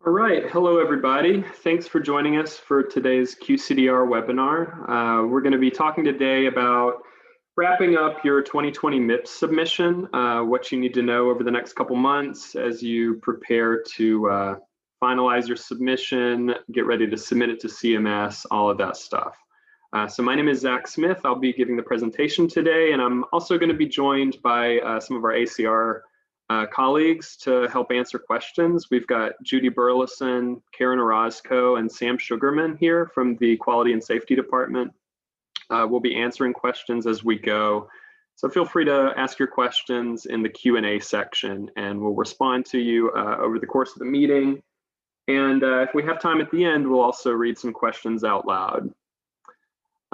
All right, hello everybody. Thanks for joining us for today's QCDR webinar. We're going to be talking today about wrapping up your 2020 MIPS submission, what you need to know over the next couple months as you prepare to finalize your submission, get ready to submit it to CMS, all of that stuff. So my name is Zach Smith. I'll be giving the presentation today, and I'm also going to be joined by some of our ACR colleagues to help answer questions. We've got Judy Burleson, Karen Orozco, and Sam Sugarman here from the Quality and Safety Department. We'll be answering questions as we go. So feel free to ask your questions in the Q&A section, and we'll respond to you over the course of the meeting. And if we have time at the end, we'll also read some questions out loud.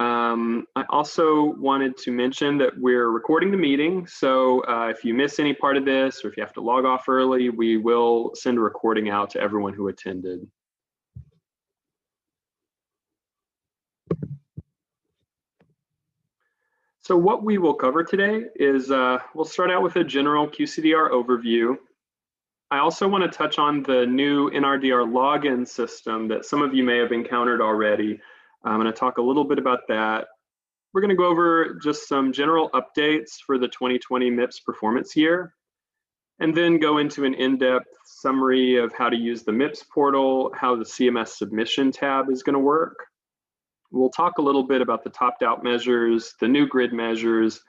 I also wanted to mention that we're recording the meeting, so if you miss any part of this or if you have to log off early, we will send a recording out to everyone who attended. So what we will cover today is we'll start out with a general QCDR overview. I also want to touch on the new NRDR login system that some of you may have encountered already. I'm going to talk a little bit about that. We're going to go over just some general updates for the 2020 MIPS performance year, and then go into an in-depth summary of how to use the MIPS portal, how the CMS Submission tab is going to work. We'll talk a little bit about the topped-out measures, the new grid measures,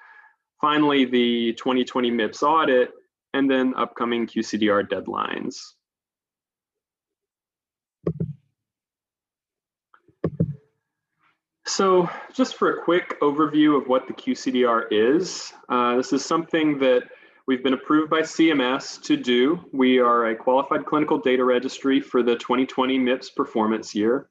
finally the 2020 MIPS audit, and then upcoming QCDR deadlines. So just for a quick overview of what the QCDR is, this is something that we've been approved by CMS to do. We are a qualified clinical data registry for the 2020 MIPS performance year.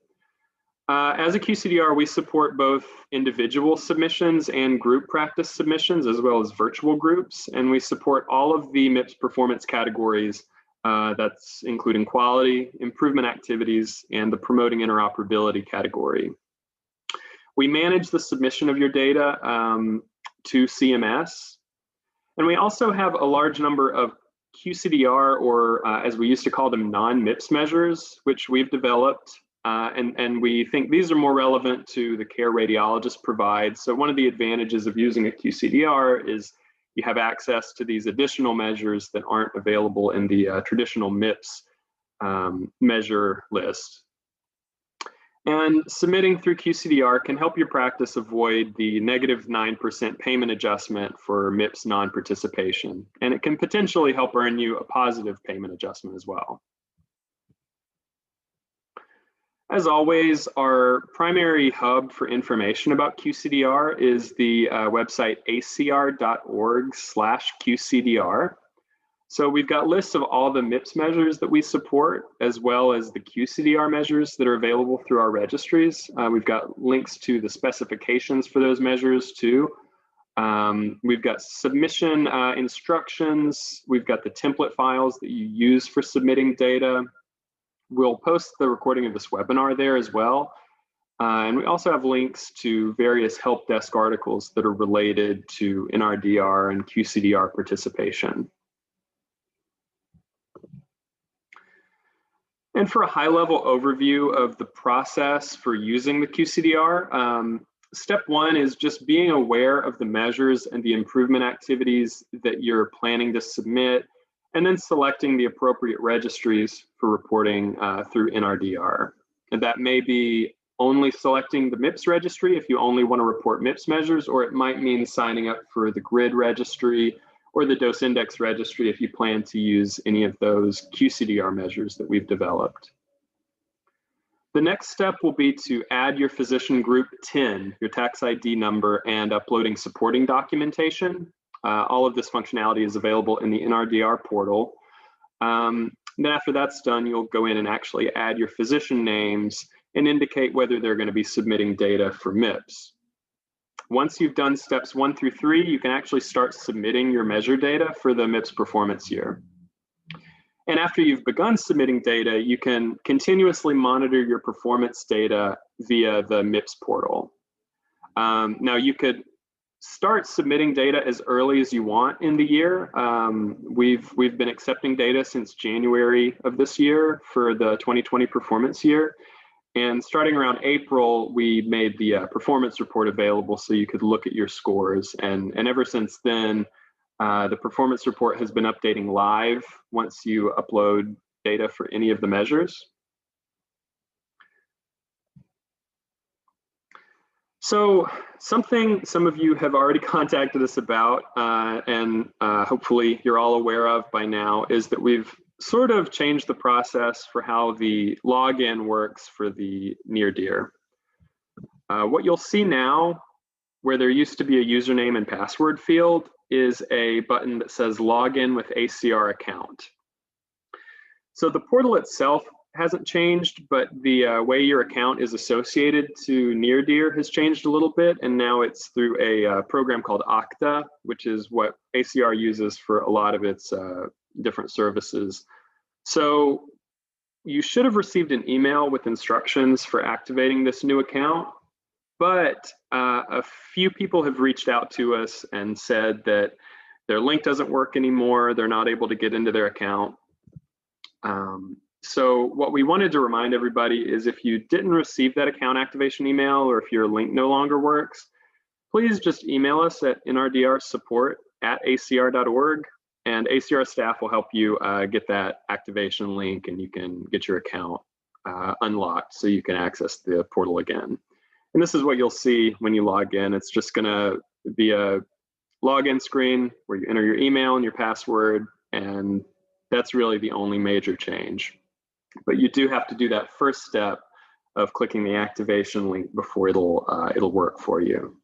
As a QCDR, we support both individual submissions and group practice submissions, as well as virtual groups, and we support all of the MIPS performance categories, that's including quality, improvement activities, and the promoting interoperability category. We manage the submission of your data to CMS, and we also have a large number of QCDR, or as we used to call them, non-MIPS measures, which we've developed, and we think these are more relevant to the care radiologists provide. So one of the advantages of using a QCDR is you have access to these additional measures that aren't available in the traditional MIPS measure list. And submitting through QCDR can help your practice avoid the negative 9% payment adjustment for MIPS non-participation. And it can potentially help earn you a positive payment adjustment as well. As always, our primary hub for information about QCDR is the website acr.org/QCDR. So we've got lists of all the MIPS measures that we support, as well as the QCDR measures that are available through our registries. We've got links to the specifications for those measures too. We've got submission instructions. We've got the template files that you use for submitting data. We'll post the recording of this webinar there as well. And we also have links to various help desk articles that are related to NRDR and QCDR participation. And for a high-level overview of the process for using the QCDR, step one is just being aware of the measures and the improvement activities that you're planning to submit, and then selecting the appropriate registries for reporting through NRDR. And that may be only selecting the MIPS registry if you only want to report MIPS measures, or it might mean signing up for the grid registry or the dose index registry if you plan to use any of those QCDR measures that we've developed. The next step will be to add your physician group TIN, your tax ID number, and uploading supporting documentation. All of this functionality is available in the NRDR portal. Then after that's done, you'll go in and actually add your physician names and indicate whether they're going to be submitting data for MIPS. Once you've done steps 1 through 3, you can actually start submitting your measure data for the MIPS performance year. And after you've begun submitting data, you can continuously monitor your performance data via the MIPS portal. Now you could start submitting data as early as you want in the year. We've been accepting data since January of this year for the 2020 performance year. And starting around April, we made the performance report available so you could look at your scores. And ever since then, the performance report has been updating live once you upload data for any of the measures. So something some of you have already contacted us about, and hopefully you're all aware of by now, is that we've sort of changed the process for how the login works for the NearDear. What you'll see now, where there used to be a username and password field, is a button that says Login with ACR account. So the portal itself hasn't changed, but the way your account is associated to NearDear has changed a little bit, and now it's through a program called Okta, which is what ACR uses for a lot of its different services. So you should have received an email with instructions for activating this new account, but a few people have reached out to us and said that their link doesn't work anymore, they're not able to get into their account. So what we wanted to remind everybody is, if you didn't receive that account activation email, or if your link no longer works, please just email us at nrdrsupport@acr.org, and ACR staff will help you get that activation link, and you can get your account unlocked so you can access the portal again. And this is what you'll see when you log in. It's just gonna be a login screen where you enter your email and your password, and that's really the only major change. But you do have to do that first step of clicking the activation link before it'll work for you.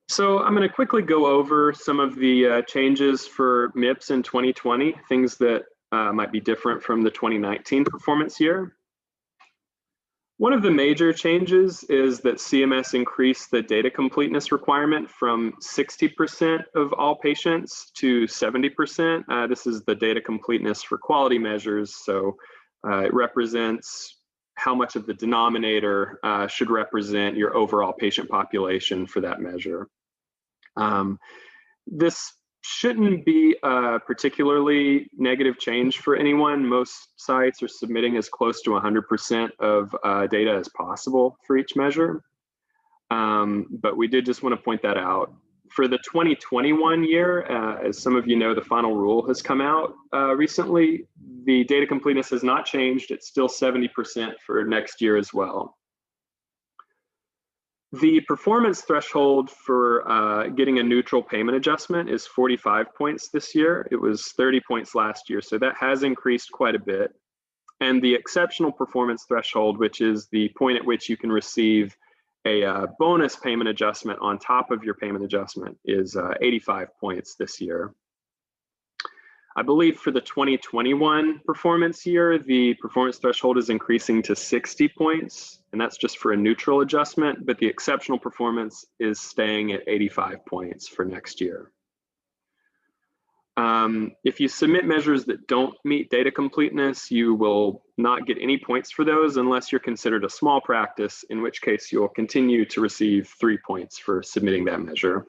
So I'm going to quickly go over some of the changes for MIPS in 2020, things that might be different from the 2019 performance year. One of the major changes is that CMS increased the data completeness requirement from 60% of all patients to 70%. This is the data completeness for quality measures, so it represents how much of the denominator should represent your overall patient population for that measure. This shouldn't be a particularly negative change for anyone. Most sites are submitting as close to 100% of data as possible for each measure. But we did just want to point that out. For the 2021 year, as some of you know, the final rule has come out recently. The data completeness has not changed. It's still 70% for next year as well. The performance threshold for getting a neutral payment adjustment is 45 points this year. It was 30 points last year, so that has increased quite a bit. And the exceptional performance threshold, which is the point at which you can receive a bonus payment adjustment on top of your payment adjustment, is 85 points this year. I believe for the 2021 performance year, the performance threshold is increasing to 60 points, and that's just for a neutral adjustment, but the exceptional performance is staying at 85 points for next year. If you submit measures that don't meet data completeness, you will not get any points for those unless you're considered a small practice, in which case you'll continue to receive 3 points for submitting that measure.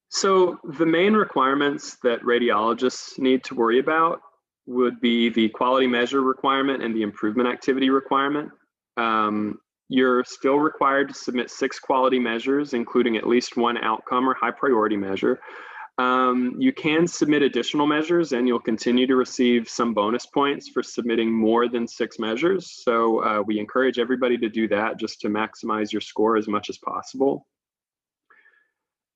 So the main requirements that radiologists need to worry about would be the quality measure requirement and the improvement activity requirement. You're still required to submit 6 quality measures, including at least 1 outcome or high priority measure. You can submit additional measures, and you'll continue to receive some bonus points for submitting more than 6 measures. So we encourage everybody to do that just to maximize your score as much as possible.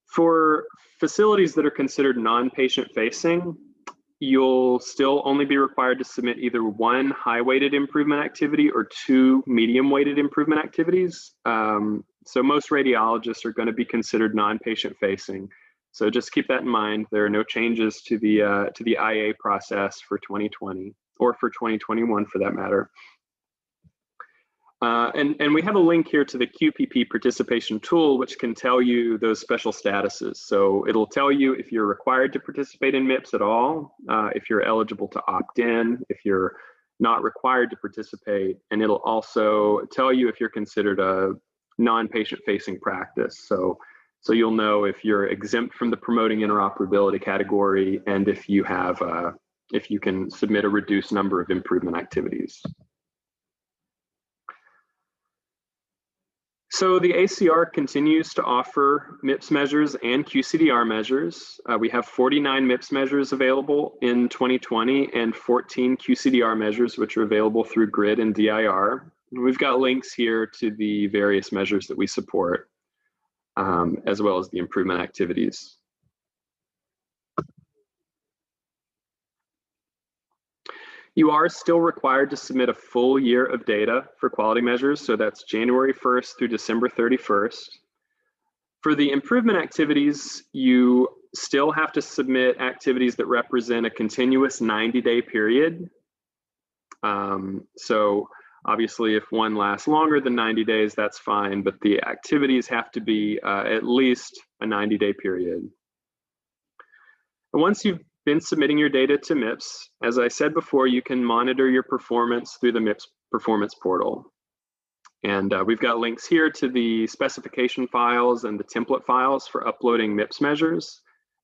For facilities that are considered non-patient facing, you'll still only be required to submit either 1 high-weighted improvement activity or 2 medium-weighted improvement activities. So most radiologists are going to be considered non-patient facing. So just keep that in mind. There are no changes to the IA process for 2020 or for 2021 for that matter. And we have a link here to the QPP participation tool, which can tell you those special statuses. So it'll tell you if you're required to participate in MIPS at all, if you're eligible to opt in, if you're not required to participate, and it'll also tell you if you're considered a non-patient facing practice. So you'll know if you're exempt from the promoting interoperability category and if you have, if you can submit a reduced number of improvement activities. So the ACR continues to offer MIPS measures and QCDR measures. We have 49 MIPS measures available in 2020 and 14 QCDR measures, which are available through GRID and DIR. We've got links here to the various measures that we support, as well as the improvement activities. You are still required to submit a full year of data for quality measures, so that's January 1st through December 31st. For the improvement activities, you still have to submit activities that represent a continuous 90-day period. So obviously, if one lasts longer than 90 days, that's fine, but the activities have to be at least a 90-day period. And once you've been submitting your data to MIPS, as I said before, you can monitor your performance through the MIPS performance portal. And we've got links here to the specification files and the template files for uploading MIPS measures,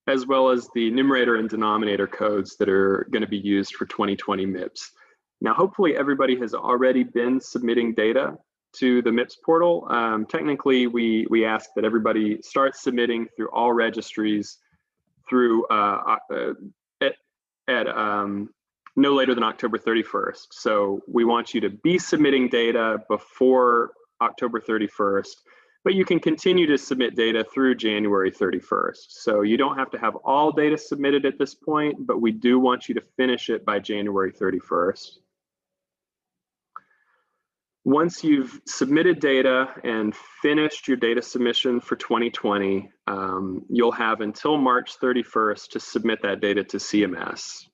as well as the numerator and denominator codes that are going to be used for 2020 MIPS. Now, hopefully everybody has already been submitting data to the MIPS portal. Technically, we ask that everybody start submitting through all registries through no later than October 31st. So we want you to be submitting data before October 31st, but you can continue to submit data through January 31st. So you don't have to have all data submitted at this point, but we do want you to finish it by January 31st. Once you've submitted data and finished your data submission for 2020, you'll have until March 31st to submit that data to CMS.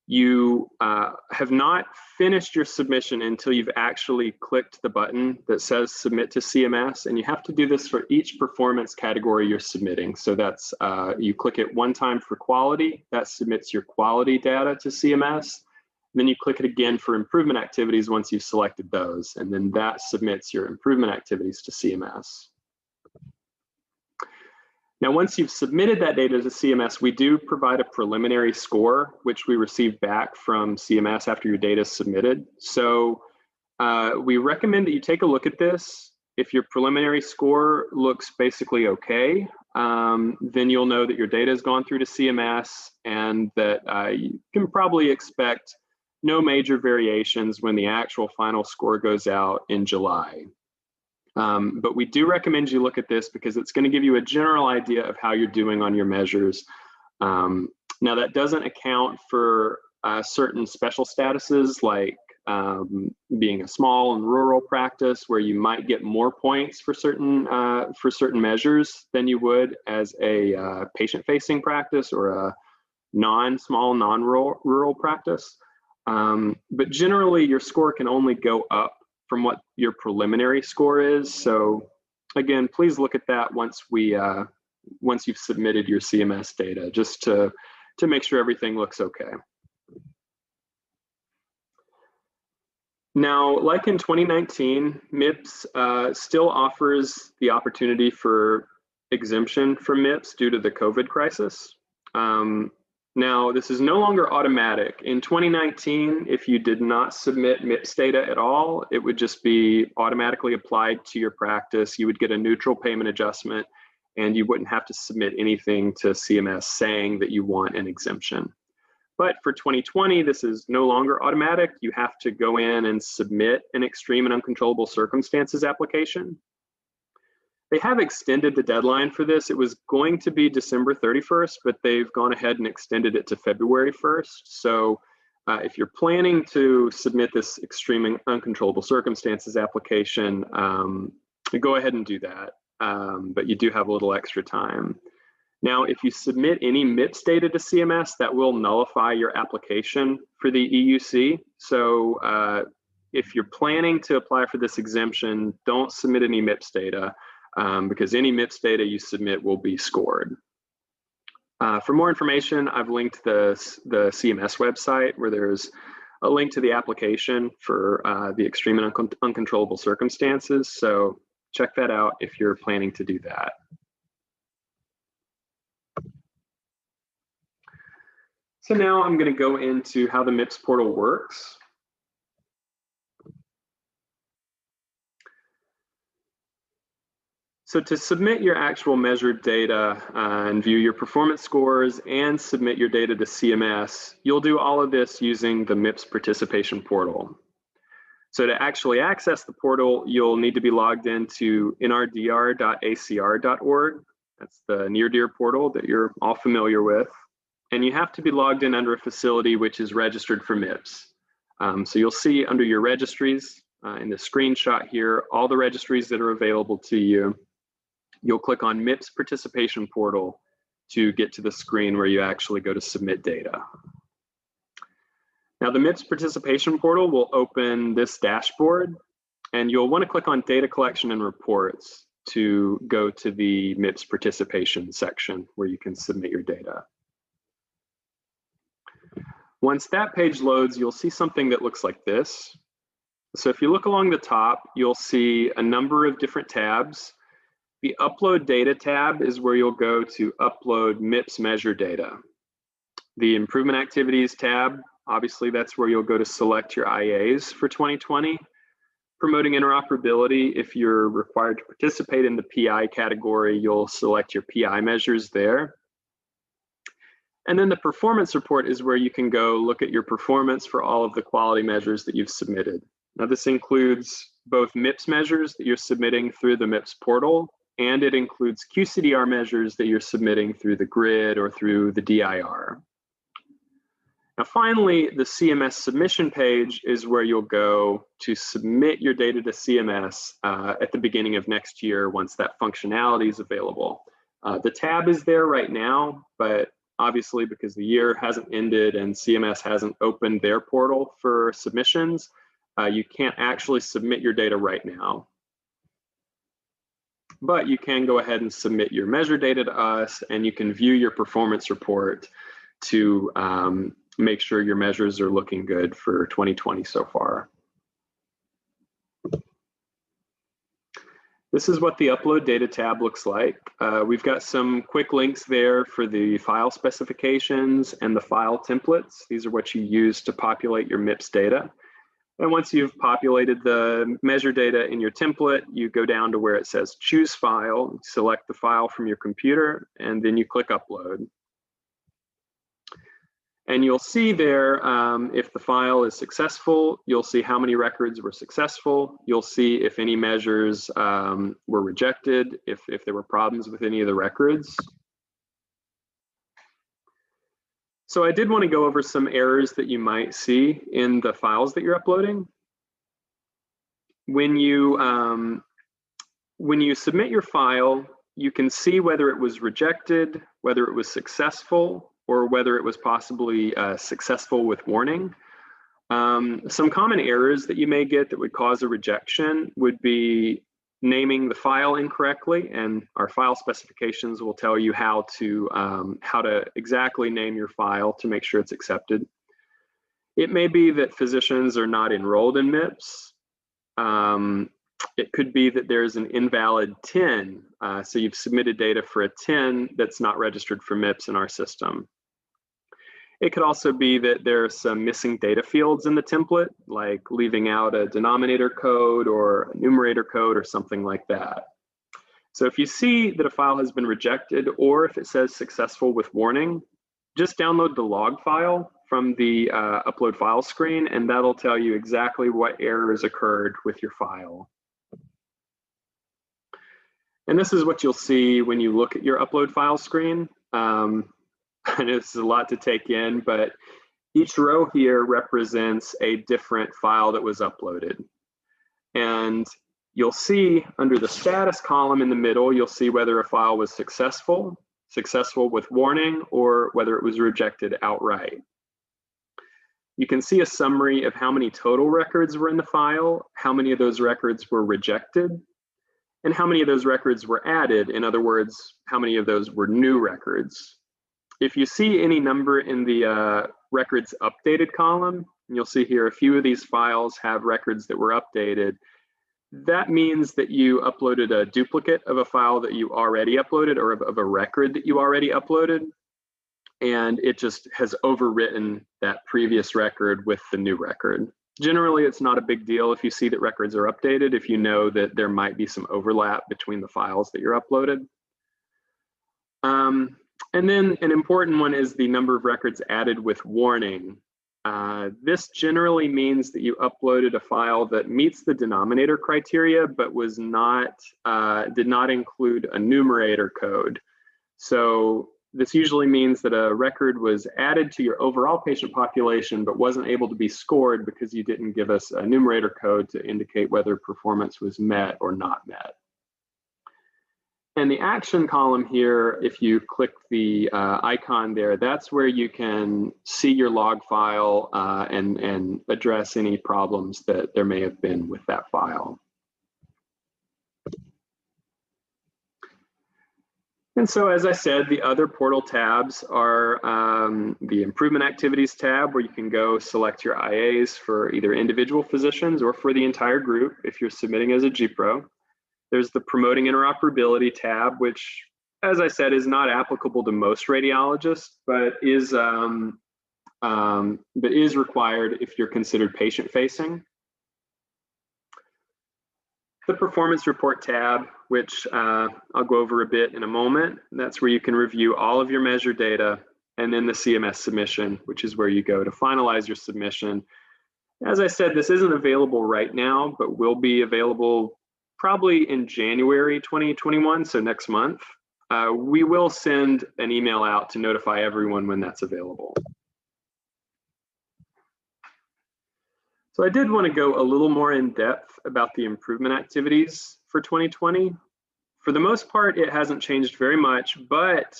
You have not finished your submission until you've actually clicked the button that says submit to CMS, and you have to do this for each performance category you're submitting. So that's, you click it one time for quality, that submits your quality data to CMS. Then you click it again for improvement activities once you've selected those, and then that submits your improvement activities to CMS. Now, once you've submitted that data to CMS, we do provide a preliminary score, which we receive back from CMS after your data is submitted. So we recommend that you take a look at this. If your preliminary score looks basically okay, then you'll know that your data has gone through to CMS and that you can probably expect no major variations when the actual final score goes out in July. But we do recommend you look at this because it's going to give you a general idea of how you're doing on your measures. Now, that doesn't account for certain special statuses like being a small and rural practice where you might get more points for certain measures than you would as a patient-facing practice or a non-small, non-rural practice. But generally, your score can only go up from what your preliminary score is. So again, please look at that once you've submitted your CMS data, just to make sure everything looks okay. Now, like in 2019, MIPS still offers the opportunity for exemption from MIPS due to the COVID crisis. Now, this is no longer automatic. In 2019, if you did not submit MIPS data at all, it would just be automatically applied to your practice. You would get a neutral payment adjustment, and you wouldn't have to submit anything to CMS saying that you want an exemption. But for 2020, this is no longer automatic. You have to go in and submit an extreme and uncontrollable circumstances application. They have extended the deadline for this. It was going to be December 31st, but they've gone ahead and extended it to February 1st. So if you're planning to submit this extreme and uncontrollable circumstances application, go ahead and do that. But you do have a little extra time. Now, if you submit any MIPS data to CMS, that will nullify your application for the EUC. So if you're planning to apply for this exemption, don't submit any MIPS data because any MIPS data you submit will be scored. For more information, I've linked the CMS website where there's a link to the application for the extreme and uncontrollable circumstances. So check that out if you're planning to do that. So now I'm going to go into how the MIPS portal works. So to submit your actual measured data and view your performance scores and submit your data to CMS, you'll do all of this using the MIPS participation portal. So to actually access the portal, you'll need to be logged into nrdr.acr.org. That's the near dear portal that you're all familiar with. And you have to be logged in under a facility which is registered for MIPS. So you'll see under your registries in the screenshot here, all the registries that are available to you. You'll click on MIPS participation portal to get to the screen where you actually go to submit data. Now the MIPS participation portal will open this dashboard, and you'll want to click on data collection and reports to go to the MIPS participation section where you can submit your data. Once that page loads, you'll see something that looks like this. So if you look along the top, you'll see a number of different tabs. The Upload Data tab is where you'll go to upload MIPS measure data. The Improvement Activities tab, obviously that's where you'll go to select your IAs for 2020. Promoting interoperability, if you're required to participate in the PI category, you'll select your PI measures there. And then the performance report is where you can go look at your performance for all of the quality measures that you've submitted. Now this includes both MIPS measures that you're submitting through the MIPS portal, and it includes QCDR measures that you're submitting through the grid or through the DIR. Now finally, the CMS submission page is where you'll go to submit your data to CMS at the beginning of next year once that functionality is available. The tab is there right now, but obviously because the year hasn't ended and CMS hasn't opened their portal for submissions, you can't actually submit your data right now. But you can go ahead and submit your measure data to us, and you can view your performance report to make sure your measures are looking good for 2020 so far. This is what the Upload Data tab looks like. We've got some quick links there for the file specifications and the file templates. These are what you use to populate your MIPS data. And once you've populated the measure data in your template, you go down to where it says choose file, select the file from your computer, and then you click upload. And you'll see there, if the file is successful, you'll see how many records were successful. You'll see if any measures were rejected, if there were problems with any of the records. So I did want to go over some errors that you might see in the files that you're uploading. When you submit your file, you can see whether it was rejected, whether it was successful, or whether it was possibly successful with warning. Some common errors that you may get that would cause a rejection would be naming the file incorrectly, and our file specifications will tell you how to exactly name your file to make sure it's accepted. It may be that physicians are not enrolled in MIPS. It could be that there's an invalid TIN, so you've submitted data for a TIN that's not registered for MIPS in our system. It could also be that there are some missing data fields in the template, like leaving out a denominator code or a numerator code or something like that. So if you see that a file has been rejected, or if it says successful with warning, just download the log file from the upload file screen, and that'll tell you exactly what errors occurred with your file. And this is what you'll see when you look at your upload file screen. I know this is a lot to take in, but each row here represents a different file that was uploaded. And you'll see under the status column in the middle, you'll see whether a file was successful with warning, or whether it was rejected outright. You can see a summary of how many total records were in the file, how many of those records were rejected, and how many of those records were added. In other words, how many of those were new records. If you see any number in the records updated column, and you'll see here a few of these files have records that were updated, that means that you uploaded a duplicate of a file that you already uploaded, or of a record that you already uploaded, and it just has overwritten that previous record with the new record. Generally, it's not a big deal if you see that records are updated, if you know that there might be some overlap between the files that you're uploaded. And then an important one is the number of records added with warning. This generally means that you uploaded a file that meets the denominator criteria, but was not, did not include a numerator code. So this usually means that a record was added to your overall patient population, but wasn't able to be scored because you didn't give us a numerator code to indicate whether performance was met or not met. And the action column here, if you click the icon there, that's where you can see your log file and address any problems that there may have been with that file. And so, as I said, the other portal tabs are the Improvement Activities tab, where you can go select your IAs for either individual physicians or for the entire group if you're submitting as a GPRO. There's the Promoting Interoperability tab, which, as I said, is not applicable to most radiologists, but is required if you're considered patient-facing. The Performance Report tab, which I'll go over a bit in a moment. That's where you can review all of your measure data, and then the CMS Submission, which is where you go to finalize your submission. As I said, this isn't available right now, but will be available probably in January 2021, so next month. We will send an email out to notify everyone when that's available. So I did want to go a little more in depth about the improvement activities for 2020. For the most part, it hasn't changed very much, but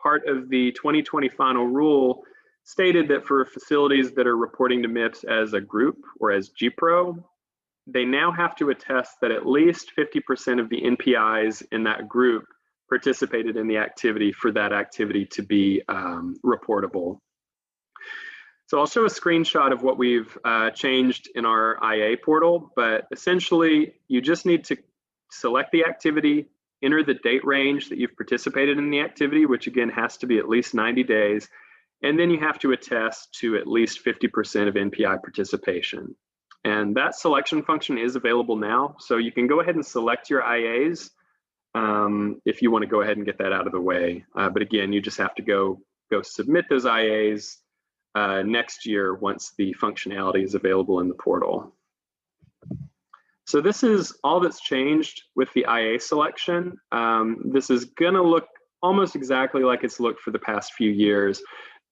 part of the 2020 final rule stated that for facilities that are reporting to MIPS as a group or as GPRO, they now have to attest that at least 50% of the NPIs in that group participated in the activity for that activity to be reportable. So I'll show a screenshot of what we've changed in our IA portal, but essentially you just need to select the activity, enter the date range that you've participated in the activity, which again has to be at least 90 days, and then you have to attest to at least 50% of NPI participation. And that selection function is available now. So you can go ahead and select your IAs if you want to go ahead and get that out of the way. But again, you just have to go submit those IAs next year once the functionality is available in the portal. So this is all that's changed with the IA selection. This is gonna look almost exactly like it's looked for the past few years,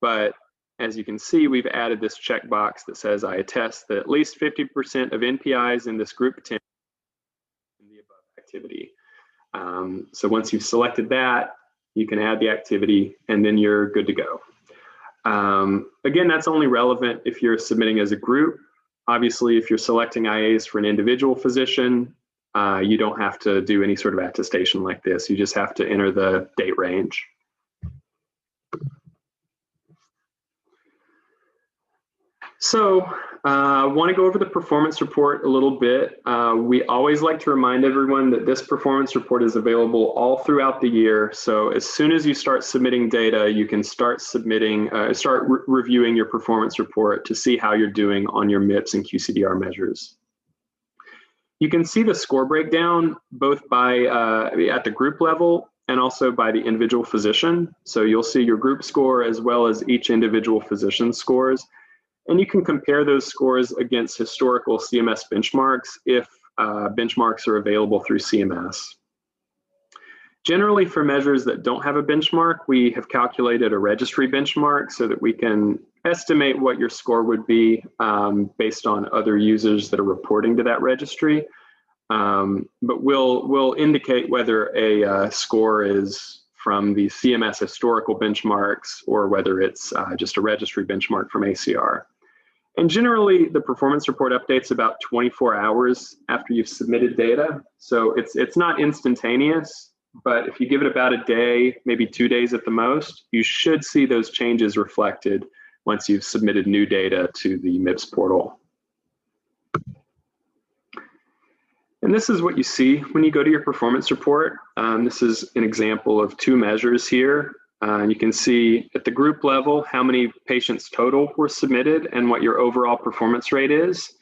but as you can see, we've added this checkbox that says I attest that at least 50% of NPIs in this group attend the above activity. So once you've selected that, you can add the activity and then you're good to go. Again, that's only relevant if you're submitting as a group. Obviously, if you're selecting IAs for an individual physician, you don't have to do any sort of attestation like this. You just have to enter the date range. So I want to go over the performance report a little bit. We always like to remind everyone that this performance report is available all throughout the year. So as soon as you start submitting data, you can start submitting, reviewing your performance report to see how you're doing on your MIPS and QCDR measures. You can see the score breakdown both by at the group level and also by the individual physician. So you'll see your group score as well as each individual physician's scores. And you can compare those scores against historical CMS benchmarks if benchmarks are available through CMS. Generally, for measures that don't have a benchmark, we have calculated a registry benchmark so that we can estimate what your score would be based on other users that are reporting to that registry. But we'll indicate whether a score is from the CMS historical benchmarks or whether it's just a registry benchmark from ACR. And generally, the performance report updates about 24 hours after you've submitted data. So it's not instantaneous, but if you give it about a day, maybe 2 days at the most, you should see those changes reflected once you've submitted new data to the MIPS portal. And this is what you see when you go to your performance report. This is an example of 2 measures here. You can see at the group level how many patients total were submitted and what your overall performance rate is.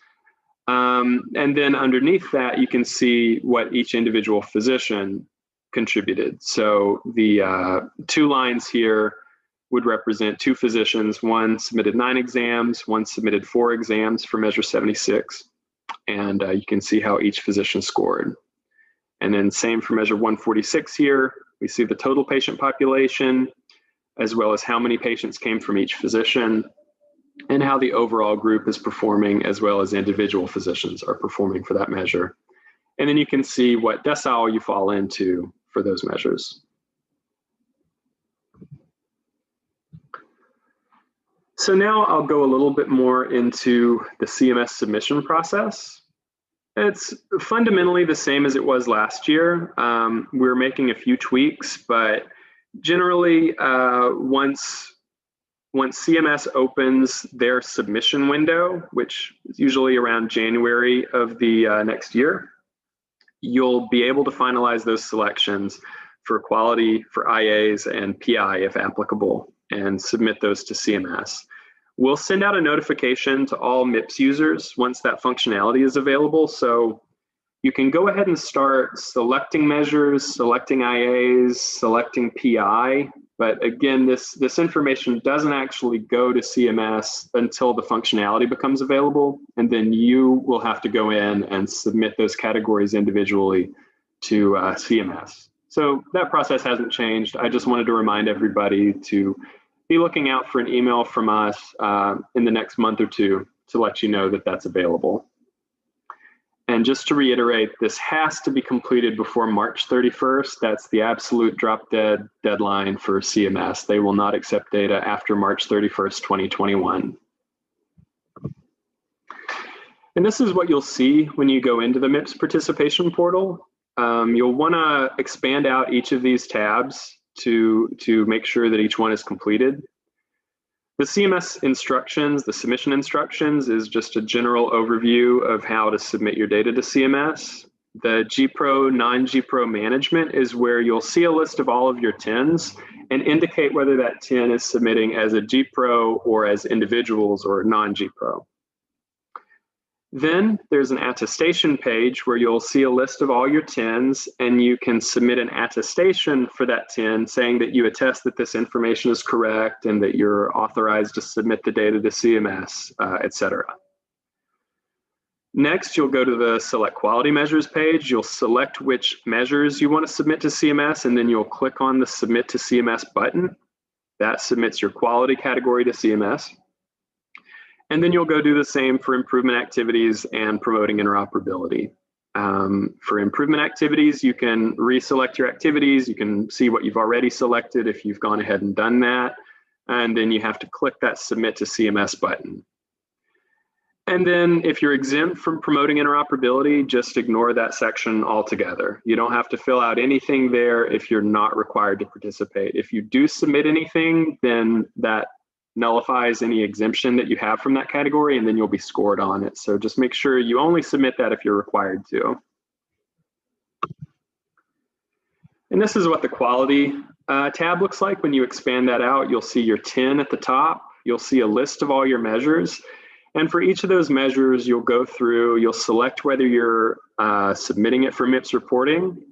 And then underneath that, you can see what each individual physician contributed. So the 2 lines here would represent 2 physicians. One submitted 9 exams, one submitted 4 exams for measure 76. And you can see how each physician scored. And then same for measure 146 here. We see the total patient population, as well as how many patients came from each physician, and how the overall group is performing, as well as individual physicians are performing for that measure. And then you can see what decile you fall into for those measures. So now I'll go a little bit more into the CMS submission process. It's fundamentally the same as it was last year. We're making a few tweaks, but generally, once CMS opens their submission window, which is usually around January of the next year, you'll be able to finalize those selections for quality, for IAs, and PI if applicable, and submit those to CMS. We'll send out a notification to all MIPS users once that functionality is available. So you can go ahead and start selecting measures, selecting IAs, selecting PI. But again, this information doesn't actually go to CMS until the functionality becomes available. And then you will have to go in and submit those categories individually to CMS. So that process hasn't changed. I just wanted to remind everybody to be looking out for an email from us in the next month or 2 to let you know that that's available. And just to reiterate, this has to be completed before March 31st. That's the absolute drop dead deadline for CMS. They will not accept data after March 31st, 2021. And this is what you'll see when you go into the MIPS participation portal. You'll want to expand out each of these tabs to make sure that each one is completed. The CMS instructions, the submission instructions, is just a general overview of how to submit your data to CMS. The GPRO, non-GPRO management is where you'll see a list of all of your TINs and indicate whether that TIN is submitting as a GPRO or as individuals or non-GPRO. Then there's an attestation page where you'll see a list of all your TINs, and you can submit an attestation for that TIN saying that you attest that this information is correct and that you're authorized to submit the data to CMS, etc. Next, you'll go to the Select Quality Measures page. You'll select which measures you want to submit to CMS, and then you'll click on the Submit to CMS button. That submits your quality category to CMS. And then you'll go do the same for improvement activities and promoting interoperability. For improvement activities, you can reselect your activities. You can see what you've already selected if you've gone ahead and done that. And then you have to click that Submit to CMS button. And then if you're exempt from promoting interoperability, just ignore that section altogether. You don't have to fill out anything there if you're not required to participate. If you do submit anything, then that nullifies any exemption that you have from that category, and then you'll be scored on it. So just make sure you only submit that if you're required to. And this is what the quality tab looks like. When you expand that out, you'll see your TIN at the top. You'll see a list of all your measures. And for each of those measures, you'll go through, you'll select whether you're submitting it for MIPS reporting.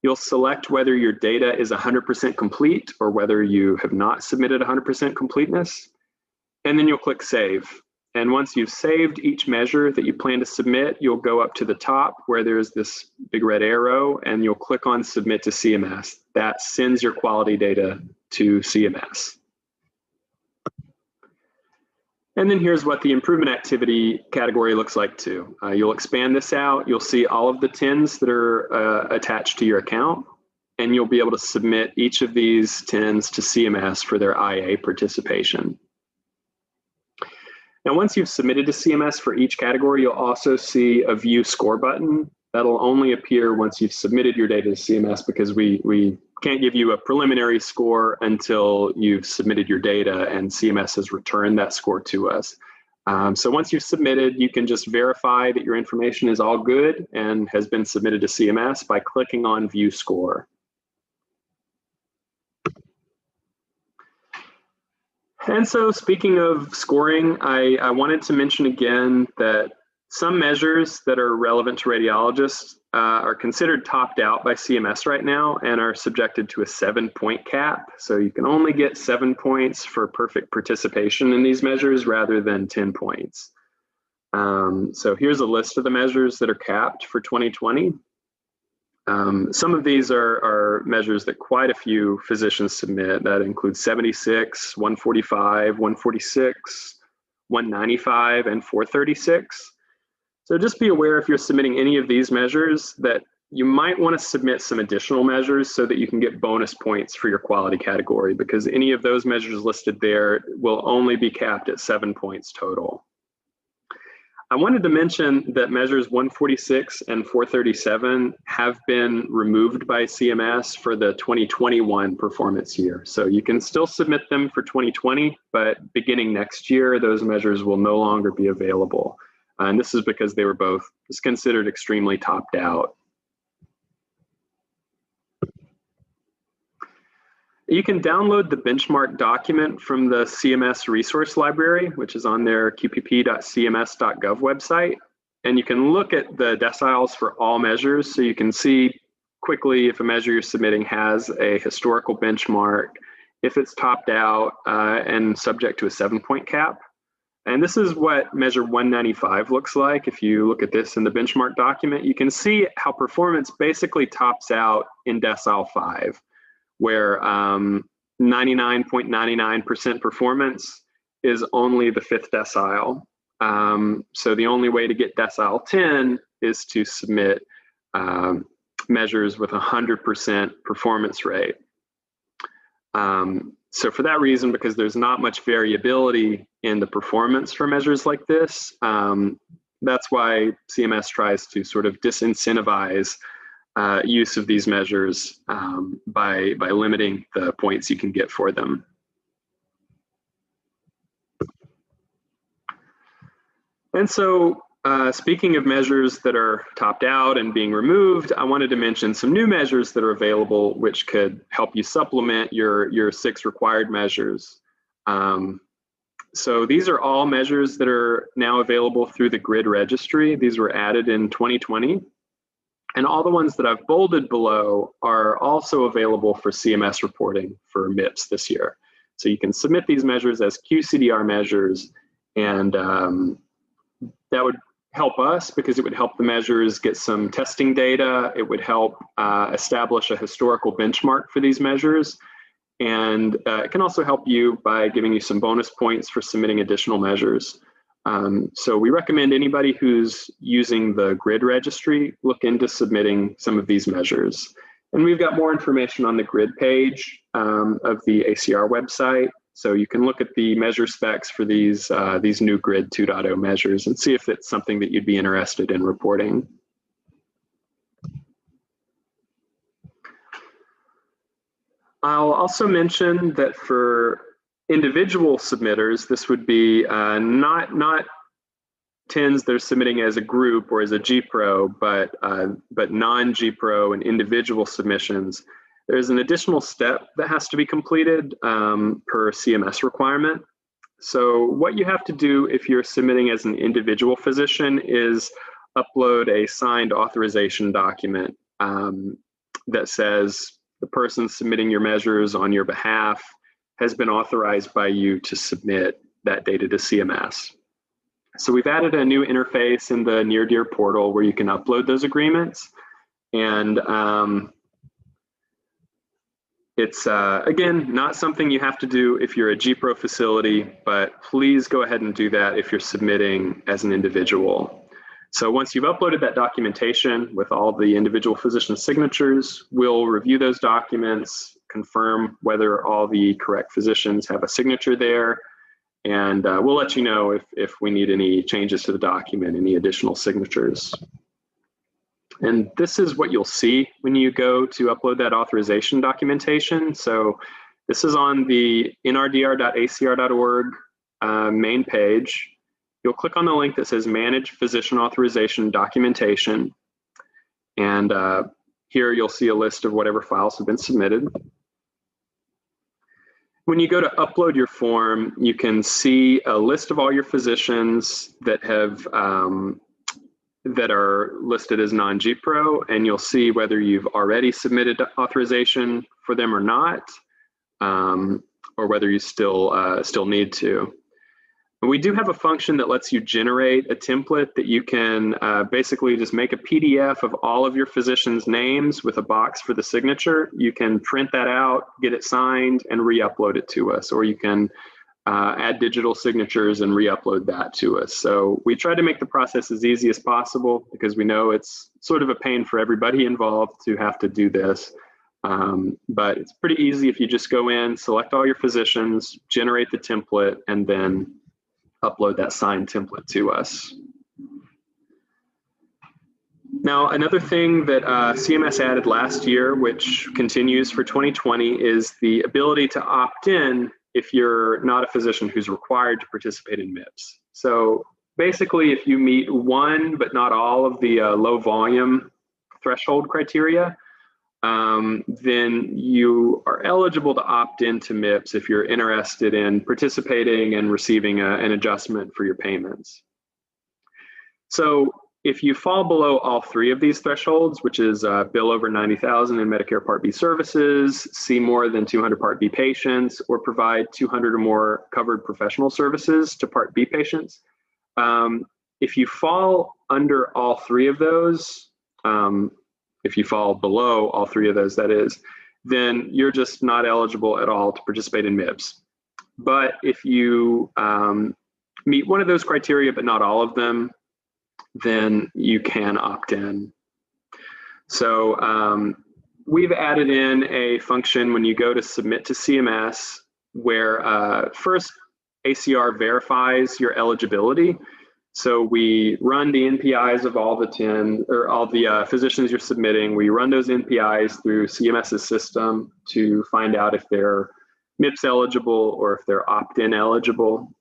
You'll select whether your data is 100% complete or whether you have not submitted 100% completeness. And then you'll click Save. And once you've saved each measure that you plan to submit, you'll go up to the top where there's this big red arrow, and you'll click on Submit to CMS. That sends your quality data to CMS. And then here's what the improvement activity category looks like too. You'll expand this out. You'll see all of the TINs that are attached to your account, and you'll be able to submit each of these TINs to CMS for their IA participation. Now, once you've submitted to CMS for each category, you'll also see a View Score button. That'll only appear once you've submitted your data to CMS, because we can't give you a preliminary score until you've submitted your data and CMS has returned that score to us. So once you've submitted, you can just verify that your information is all good and has been submitted to CMS by clicking on View Score. And so speaking of scoring, I wanted to mention again that some measures that are relevant to radiologists are considered topped out by CMS right now and are subjected to a 7-point cap. So you can only get 7 points for perfect participation in these measures rather than 10 points. So here's a list of the measures that are capped for 2020. Some of these are measures that quite a few physicians submit. That includes 76, 145, 146, 195, and 436. So just be aware if you're submitting any of these measures that you might want to submit some additional measures so that you can get bonus points for your quality category, because any of those measures listed there will only be capped at 7 points total. I wanted to mention that measures 146 and 437 have been removed by CMS for the 2021 performance year. So you can still submit them for 2020, but beginning next year, those measures will no longer be available. And this is because they were both considered extremely topped out. You can download the benchmark document from the CMS resource library, which is on their qpp.cms.gov website. And you can look at the deciles for all measures, so you can see quickly if a measure you're submitting has a historical benchmark, if it's topped out and subject to a 7-point cap. And this is what measure 195 looks like. If you look at this in the benchmark document, you can see how performance basically tops out in decile 5, where 99.99% performance is only the 5th decile. So the only way to get decile 10 is to submit measures with 100% performance rate. So for that reason, because there's not much variability in the performance for measures like this, that's why CMS tries to sort of disincentivize use of these measures by limiting the points you can get for them. And so speaking of measures that are topped out and being removed, I wanted to mention some new measures that are available which could help you supplement your 6 required measures. So these are all measures that are now available through the GRID registry. These were added in 2020. And all the ones that I've bolded below are also available for CMS reporting for MIPS this year. So you can submit these measures as QCDR measures, and that would help us because it would help the measures get some testing data. It would help establish a historical benchmark for these measures. And it can also help you by giving you some bonus points for submitting additional measures. So we recommend anybody who's using the GRID registry look into submitting some of these measures. And we've got more information on the GRID page of the ACR website. So you can look at the measure specs for these new GRID 2.0 measures and see if it's something that you'd be interested in reporting. I'll also mention that for individual submitters, this would be not TINs they're submitting as a group or as a GPRO, but non-GPRO and individual submissions. There's an additional step that has to be completed per CMS requirement. So what you have to do if you're submitting as an individual physician is upload a signed authorization document that says the person submitting your measures on your behalf has been authorized by you to submit that data to CMS. So we've added a new interface in the NearDear portal where you can upload those agreements. And it's, again, not something you have to do if you're a GPRO facility, but please go ahead and do that if you're submitting as an individual. So once you've uploaded that documentation with all the individual physician signatures, we'll review those documents, confirm whether all the correct physicians have a signature there, And we'll let you know if we need any changes to the document, any additional signatures. And this is what you'll see when you go to upload that authorization documentation. So this is on the nrdr.acr.org main page. You'll click on the link that says Manage Physician Authorization Documentation. And here you'll see a list of whatever files have been submitted. When you go to upload your form, you can see a list of all your physicians that have that are listed as non-GPRO, and you'll see whether you've already submitted authorization for them or not, or whether you still need to. We do have a function that lets you generate a template that you can basically just make a PDF of all of your physicians' names with a box for the signature. You can print that out, get it signed, and re-upload it to us, or you can add digital signatures and re-upload that to us. So we try to make the process as easy as possible because we know it's sort of a pain for everybody involved to have to do this. But it's pretty easy if you just go in, select all your physicians, generate the template, and then upload that signed template to us. Now, another thing that CMS added last year, which continues for 2020, is the ability to opt in if you're not a physician who's required to participate in MIPS. So basically, if you meet one but not all of the low volume threshold criteria, then you are eligible to opt into MIPS if you're interested in participating and receiving an adjustment for your payments. So if you fall below all three of these thresholds, which is bill over $90,000 in Medicare Part B services, see more than 200 Part B patients, or provide 200 or more covered professional services to Part B patients, if you fall under all three of those, if you fall below all three of those, that is, then you're just not eligible at all to participate in MIPS. But if you meet one of those criteria, but not all of them, then you can opt in. So we've added in a function when you go to submit to CMS where first ACR verifies your eligibility. So we run the NPIs of all the physicians you're submitting. We run those NPIs through CMS's system to find out if they're MIPS eligible or if they're opt-in eligible.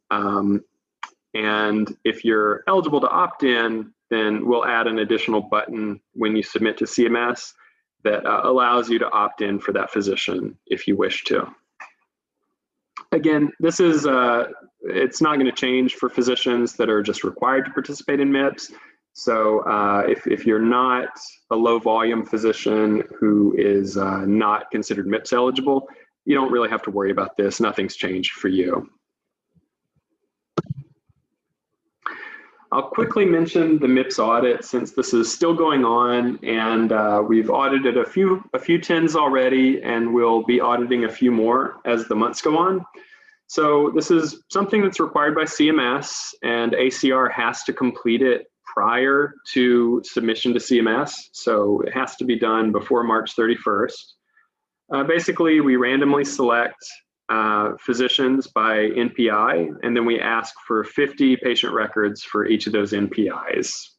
And if you're eligible to opt in, then we'll add an additional button when you submit to CMS that allows you to opt in for that physician if you wish to. Again, this is, it's not going to change for physicians that are just required to participate in MIPS. So if you're not a low volume physician who is not considered MIPS eligible, you don't really have to worry about this. Nothing's changed for you. I'll quickly mention the MIPS audit since this is still going on, and we've audited a few TINs already, and we'll be auditing a few more as the months go on. So this is something that's required by CMS, and ACR has to complete it prior to submission to CMS. So it has to be done before March 31st. Basically, we randomly select physicians by NPI, and then we ask for 50 patient records for each of those NPIs.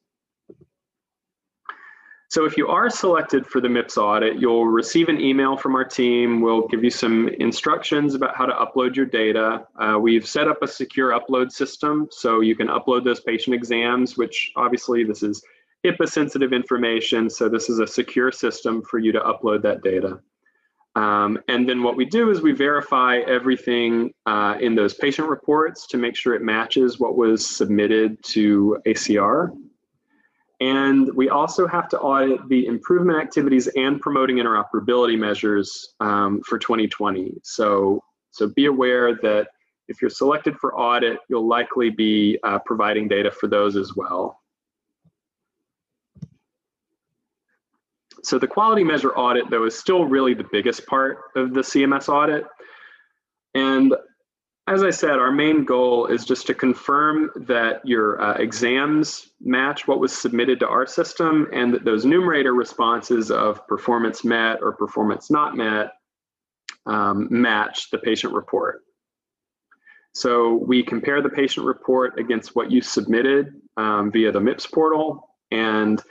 So if you are selected for the MIPS audit, you'll receive an email from our team. We'll give you some instructions about how to upload your data. We've set up a secure upload system, so you can upload those patient exams, which obviously this is HIPAA sensitive information, so this is a secure system for you to upload that data. And then what we do is we verify everything in those patient reports to make sure it matches what was submitted to ACR. And we also have to audit the improvement activities and promoting interoperability measures for 2020. So be aware that if you're selected for audit, you'll likely be providing data for those as well. So the quality measure audit, though, is still really the biggest part of the CMS audit. And as I said, our main goal is just to confirm that your exams match what was submitted to our system and that those numerator responses of performance met or performance not met match the patient report. So we compare the patient report against what you submitted via the MIPS portal. And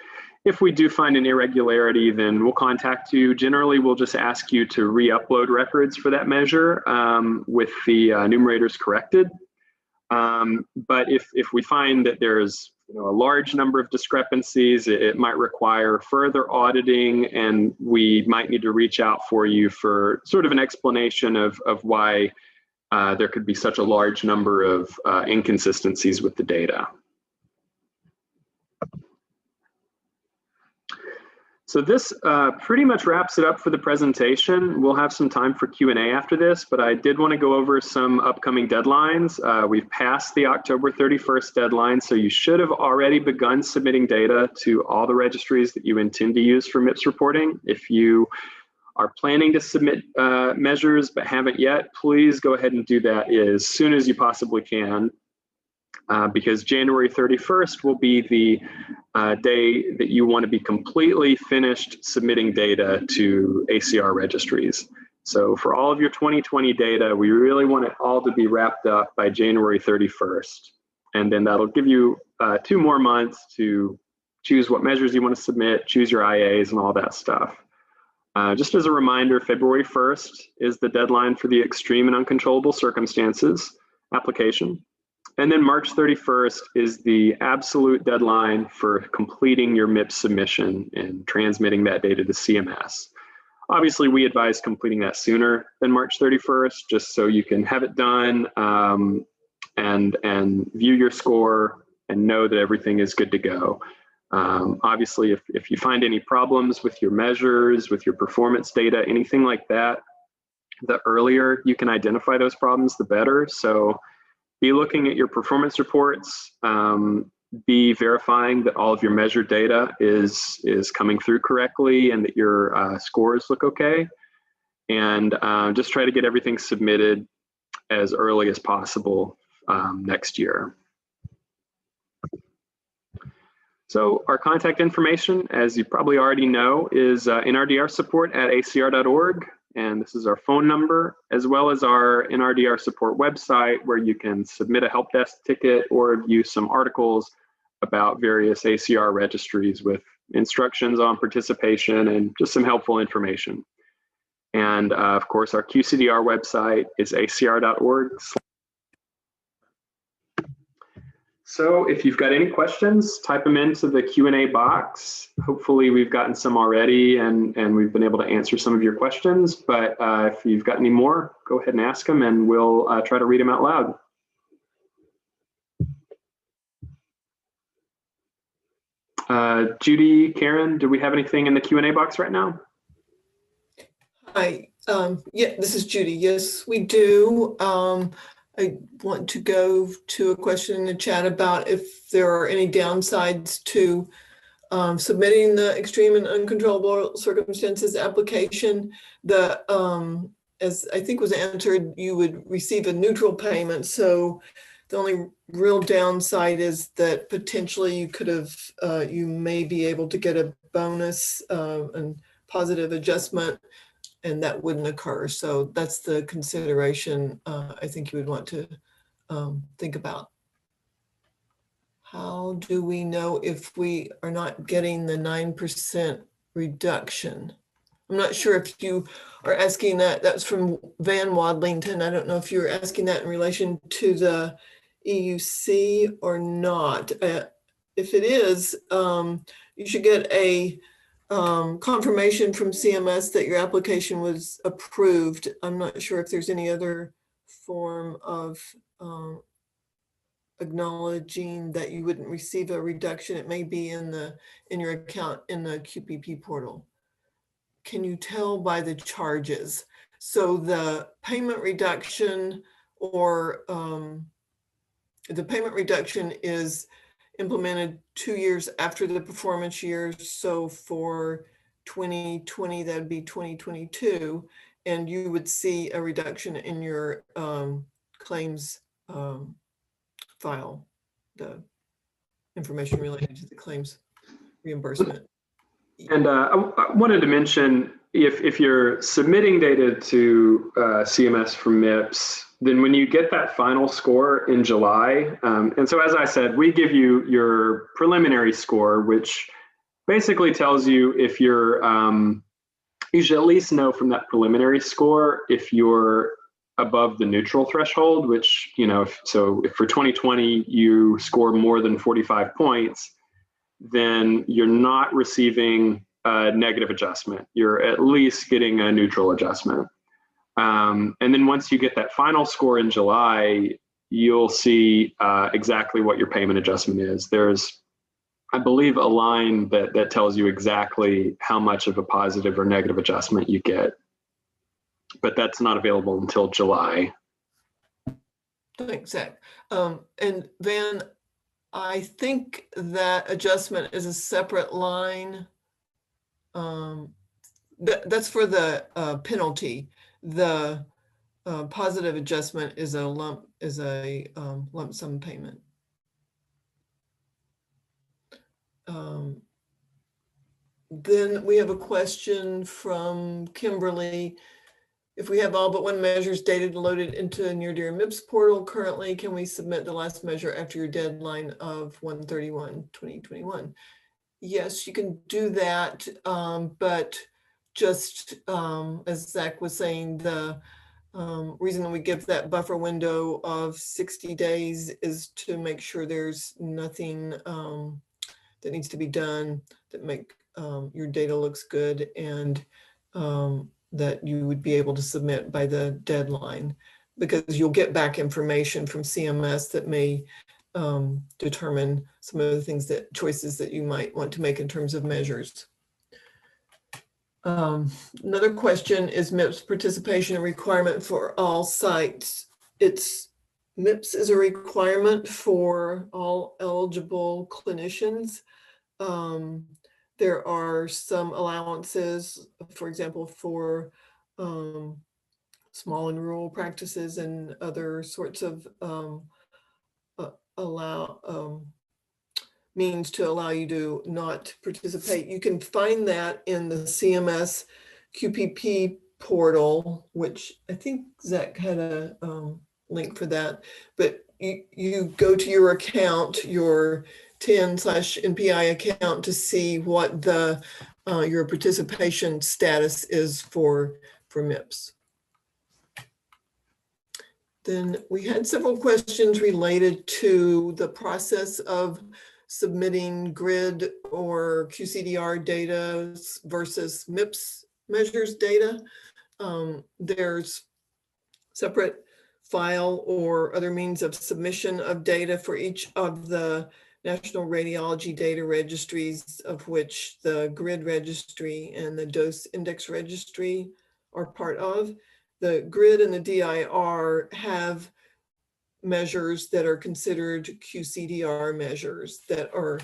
if we do find an irregularity, then we'll contact you. Generally, we'll just ask you to re-upload records for that measure with the numerators corrected. But if we find that there's a large number of discrepancies, it might require further auditing, and we might need to reach out for you for sort of an explanation of why there could be such a large number of inconsistencies with the data. So this pretty much wraps it up for the presentation. We'll have some time for Q&A after this, but I did want to go over some upcoming deadlines. We've passed the October 31st deadline, so you should have already begun submitting data to all the registries that you intend to use for MIPS reporting. If you are planning to submit measures but haven't yet, please go ahead and do that as soon as you possibly can. Because January 31st will be the day that you want to be completely finished submitting data to ACR registries. So for all of your 2020 data, we really want it all to be wrapped up by January 31st. And then that'll give you 2 more months to choose what measures you want to submit, choose your IAs and all that stuff. Just as a reminder, February 1st is the deadline for the extreme and uncontrollable circumstances application. And then March 31st is the absolute deadline for completing your MIPS submission and transmitting that data to CMS. Obviously, we advise completing that sooner than March 31st, just so you can have it done and view your score and know that everything is good to go. Obviously, if you find any problems with your measures, with your performance data, anything like that, the earlier you can identify those problems, the better. So be looking at your performance reports, be verifying that all of your measured data is coming through correctly and that your scores look okay. And just try to get everything submitted as early as possible next year. So our contact information, as you probably already know, is NRDR support at acr.org. And this is our phone number, as well as our NRDR support website, where you can submit a help desk ticket or view some articles about various ACR registries with instructions on participation and just some helpful information. And of course, our QCDR website is acr.org. So if you've got any questions, type them into the Q&A box. Hopefully we've gotten some already and we've been able to answer some of your questions, but if you've got any more, go ahead and ask them and we'll try to read them out loud. Judy, Karen, do we have anything in the Q&A box right now? Hi, yeah, this is Judy. Yes, we do. I want to go to a question in the chat about if there are any downsides to submitting the extreme and uncontrollable circumstances application. As I think was answered, you would receive a neutral payment. So the only real downside is that potentially you could have, you may be able to get a bonus and positive adjustment, and that wouldn't occur. So that's the consideration I think you would want to think about. How do we know if we are not getting the 9% reduction? I'm not sure if you are asking that. That's from Van Wadlington. I don't know if you're asking that in relation to the EUC or not. If it is, you should get a confirmation from CMS that your application was approved. I'm not sure if there's any other form of acknowledging that you wouldn't receive a reduction. It may be in your account in the QPP portal. Can you tell by the charges? So the payment reduction or the payment reduction is implemented 2 years after the performance year. So for 2020, that'd be 2022. And you would see a reduction in your claims file, the information related to the claims reimbursement. And I wanted to mention, if you're submitting data to CMS from MIPS, then when you get that final score in July, and so as I said, we give you your preliminary score, which basically tells you if you're, you should at least know from that preliminary score if you're above the neutral threshold, which, you know, so if for 2020 you score more than 45 points, then you're not receiving a negative adjustment. You're at least getting a neutral adjustment. And then once you get that final score in July, you'll see exactly what your payment adjustment is. There's, I believe, a line that tells you exactly how much of a positive or negative adjustment you get, but that's not available until July. Thanks, Zach. And Van, I think that adjustment is a separate line. That's for the penalty. The positive adjustment is a lump sum payment. Then we have a question from Kimberly. If we have all but one measures data loaded into Near Dear MIPS portal currently, can we submit the last measure after your deadline of 1/31/2021? Yes, you can do that, but just as Zach was saying, the reason that we give that buffer window of 60 days is to make sure there's nothing that needs to be done that make your data looks good, and that you would be able to submit by the deadline, because you'll get back information from CMS that may determine some of the things choices that you might want to make in terms of measures. Another question is MIPS participation requirement for all sites. MIPS is a requirement for all eligible clinicians. There are some allowances, for example, for small and rural practices and other sorts of means to allow you to not participate. You can find that in the CMS QPP portal, which I think Zach had a link for that, but you go to your account, your 10/NPI account, to see what the your participation status is for MIPS. Then we had several questions related to the process of submitting grid or QCDR data versus MIPS measures data. There's separate file or other means of submission of data for each of the National Radiology Data Registries, of which the GRID registry and the Dose Index registry are part of. The GRID and the DIR have measures that are considered QCDR measures that are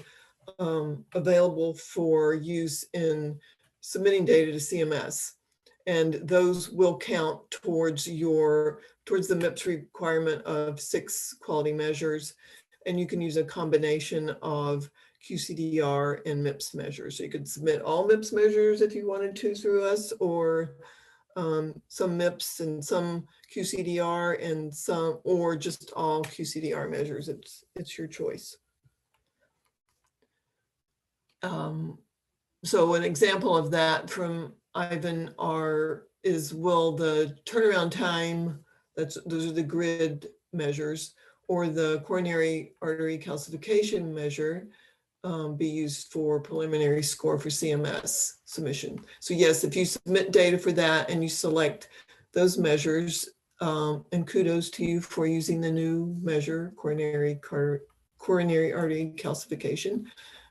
available for use in submitting data to CMS. And those will count towards the MIPS requirement of 6 quality measures. And you can use a combination of QCDR and MIPS measures. So you could submit all MIPS measures if you wanted to through us, or some MIPS and some QCDR and some, or just all QCDR measures. It's your choice. So an example of that from Ivan is, will the turnaround time, those are the GRID measures, or the coronary artery calcification measure be used for preliminary score for CMS submission. So yes, if you submit data for that and you select those measures, and kudos to you for using the new measure, coronary artery calcification.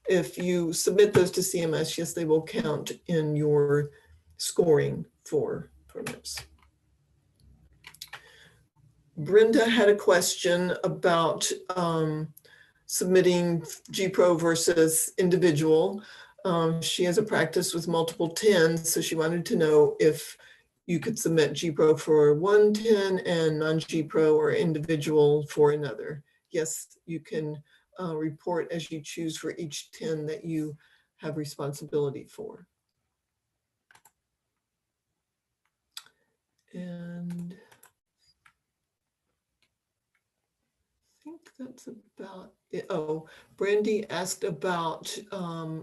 If you submit those to CMS, yes, they will count in your scoring for MIPS. Brenda had a question about submitting GPRO versus individual. She has a practice with multiple 10s, so she wanted to know if you could submit GPRO for one 10 and non-GPRO or individual for another. Yes, you can report as you choose for each 10 that you have responsibility for. And that's about it. Oh, Brandy asked about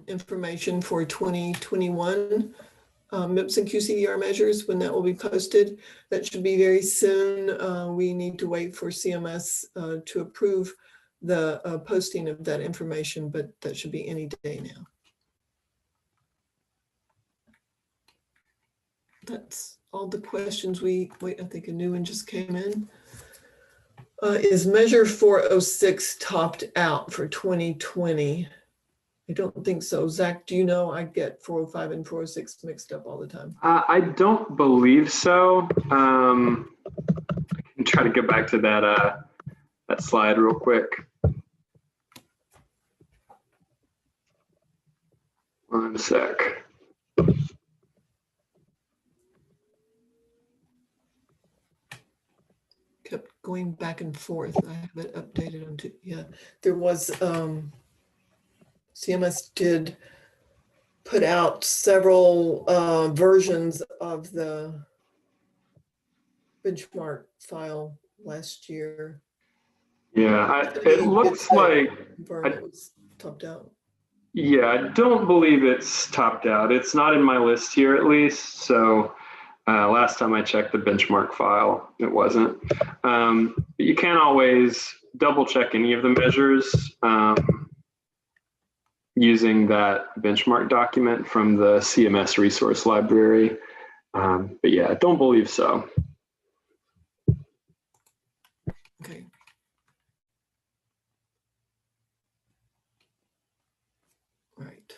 information for 2021 MIPS and QCDR measures, when that will be posted. That should be very soon. We need to wait for CMS to approve the posting of that information, but that should be any day now. That's all the questions wait, I think a new one just came in. Is measure 406 topped out for 2020? I don't think so. Zach, do you know? I get 405 and 406 mixed up all the time. I don't believe so. I can try to get back to that slide real quick. One sec. Kept going back and forth. I have it updated onto, yeah. There was, CMS did put out several versions of the benchmark file last year. Yeah, it looks like it was topped out. Yeah, I don't believe it's topped out. It's not in my list here, at least. So last time I checked the benchmark file, it wasn't. But you can always double check any of the measures using that benchmark document from the CMS resource library. But yeah, I don't believe so. Okay. Right.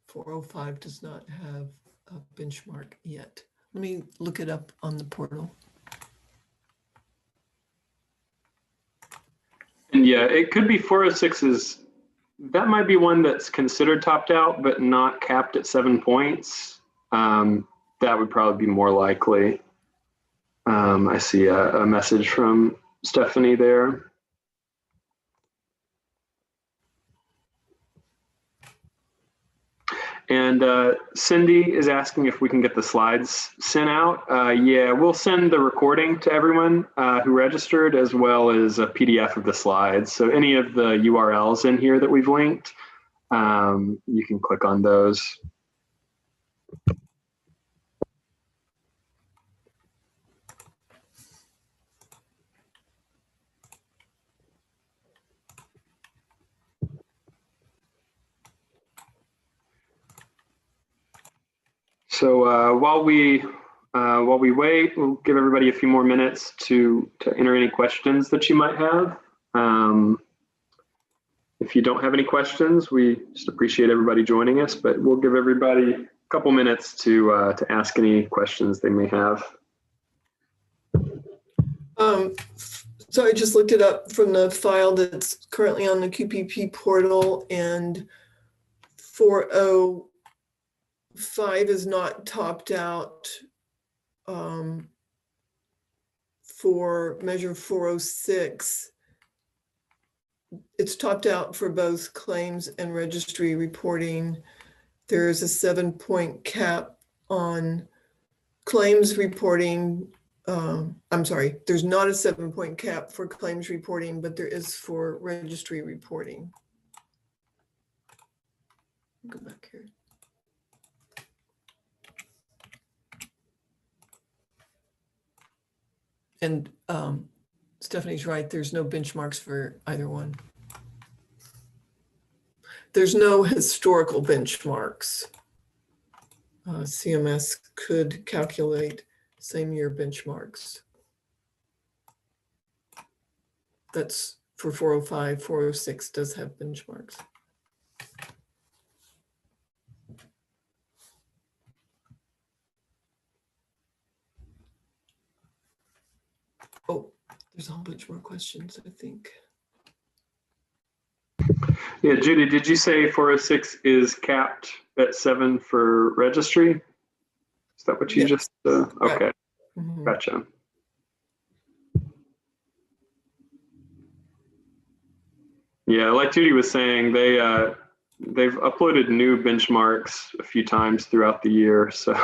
405 does not have a benchmark yet. Let me look it up on the portal. And yeah, it could be 406 that might be one that's considered topped out, but not capped at 7 points. That would probably be more likely. I see a message from Stephanie there. And Cindy is asking if we can get the slides sent out. Yeah, we'll send the recording to everyone who registered, as well as a PDF of the slides. So any of the URLs in here that we've linked, you can click on those. So while we wait, we'll give everybody a few more minutes to enter any questions that you might have. If you don't have any questions, we just appreciate everybody joining us, but we'll give everybody a couple minutes to ask any questions they may have. So I just looked it up from the file that's currently on the QPP portal, and 405 is not topped out for measure 406. It's topped out for both claims and registry reporting. There is a 7-point cap on claims reporting. I'm sorry, there's not a 7-point cap for claims reporting, but there is for registry reporting. Go back here. And Stephanie's right, there's no benchmarks for either one. There's no historical benchmarks. CMS could calculate same year benchmarks. That's for 405, 406 does have benchmarks. Oh, there's a whole bunch more questions, I think. Yeah, Judy, did you say 406 is capped at 7 for registry? Is that what you just, okay, right. Mm-hmm. Gotcha. Yeah, like Judy was saying, they've uploaded new benchmarks a few times throughout the year. So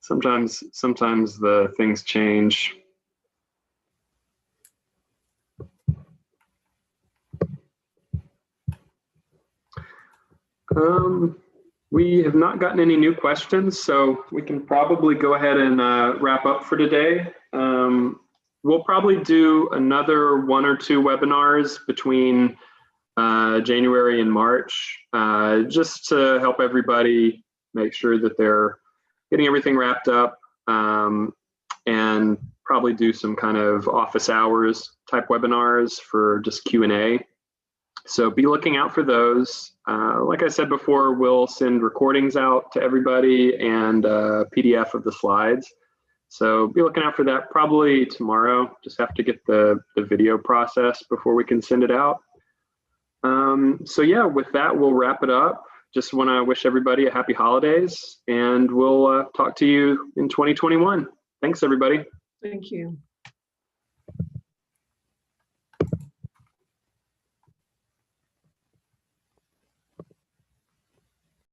sometimes the things change. We have not gotten any new questions, so we can probably go ahead and wrap up for today. We'll probably do another 1 or 2 webinars between January and March, just to help everybody make sure that they're getting everything wrapped up, and probably do some kind of office hours type webinars for just Q&A. So be looking out for those. Like I said before, we'll send recordings out to everybody and a PDF of the slides. So be looking out for that probably tomorrow. Just have to get the video process before we can send it out. So yeah, with that, we'll wrap it up. Just want to wish everybody a happy holidays, and we'll talk to you in 2021. Thanks, everybody. Thank you.